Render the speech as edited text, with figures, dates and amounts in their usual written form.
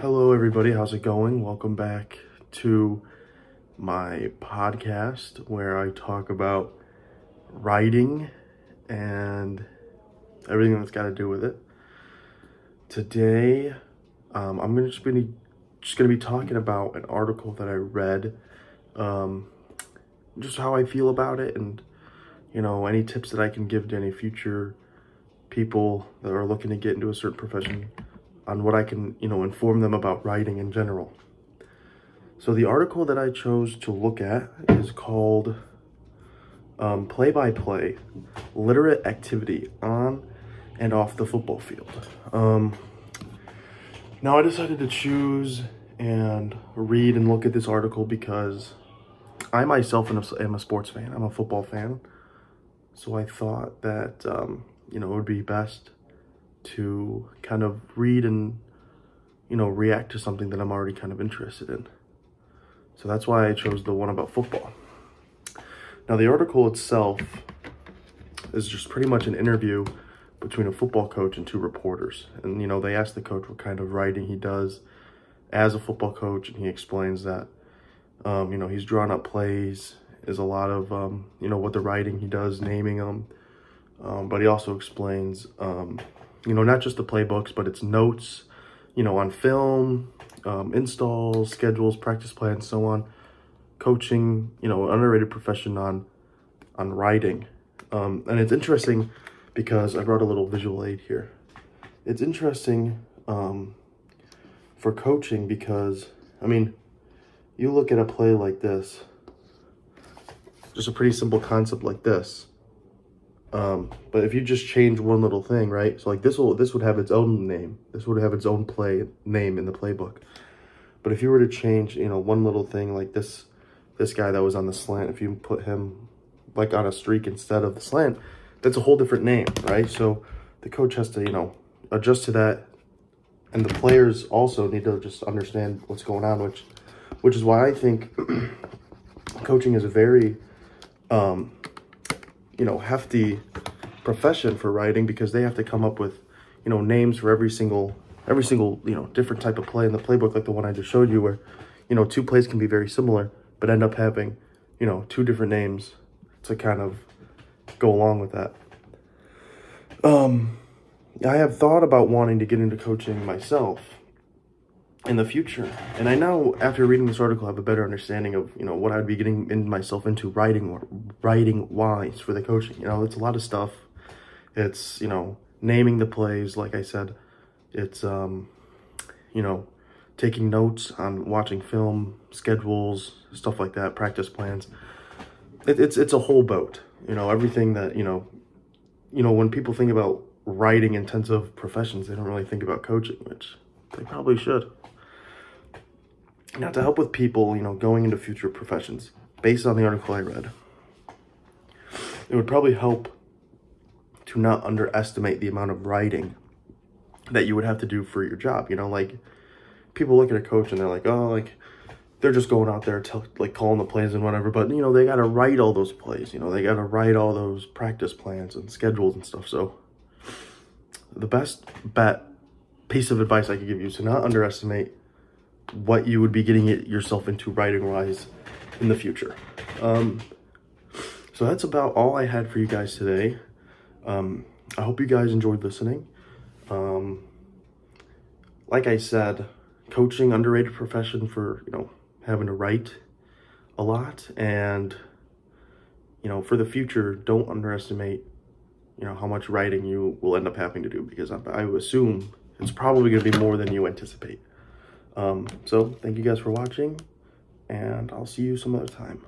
Hello everybody, how's it going? Welcome back to my podcast where I talk about writing and everything that's got to do with it. Today, I'm just gonna be talking about an article that I read, just how I feel about it, and any tips that I can give to any future people that are looking to get into a certain profession on what I can, inform them about writing in general. So the article that I chose to look at is called Play-by-Play, Literate Activity on and Off the Football Field. Now I decided to choose and read and look at this article because I myself am a sports fan. I'm a football fan. So I thought that, it would be best to kind of read and, react to something that I'm already kind of interested in. So that's why I chose the one about football. Now, the article itself is just pretty much an interview between a football coach and two reporters. And, they ask the coach what kind of writing he does as a football coach, and he explains that, he's drawn up plays, is a lot of, what the writing he does, naming them. But he also explains, not just the playbooks, but it's notes, on film, installs, schedules, practice plans, so on. Coaching, an underrated profession on writing. And it's interesting because I brought a little visual aid here. It's interesting for coaching because, you look at a play like this, just a pretty simple concept like this. But if you just change one little thing, right? So like this would have its own name. This would have its own play name in the playbook. But if you were to change, one little thing like this guy that was on the slant, if you put him like on a streak instead of the slant, that's a whole different name, right? So the coach has to, adjust to that. And the players also need to just understand what's going on, which is why I think coaching is a very, hefty profession for writing, because they have to come up with, names for every single, different type of play in the playbook, like the one I just showed you, where, two plays can be very similar, but end up having, two different names to kind of go along with that. I have thought about wanting to get into coaching myself in the future. And I know after reading this article, I have a better understanding of, what I'd be getting myself into writing wise for the coaching. It's a lot of stuff. It's, naming the plays, like I said. It's, taking notes on watching film, schedules, stuff like that, practice plans. It's a whole boat, everything that, when people think about writing intensive professions, they don't really think about coaching, which they probably should. Now, to help with people, going into future professions, based on the article I read, it would probably help to not underestimate the amount of writing that you would have to do for your job. Like, people look at a coach and they're like, oh, like, they're just going out there calling the plays and whatever. But, they got to write all those plays. They got to write all those practice plans and schedules and stuff. So the best piece of advice I could give you is to not underestimate what you would be getting yourself into writing-wise in the future. So that's about all I had for you guys today. I hope you guys enjoyed listening. Like I said, coaching, underrated profession for, having to write a lot. And, for the future, don't underestimate, how much writing you will end up having to do, because I assume it's probably going to be more than you anticipate. So thank you guys for watching, and I'll see you some other time.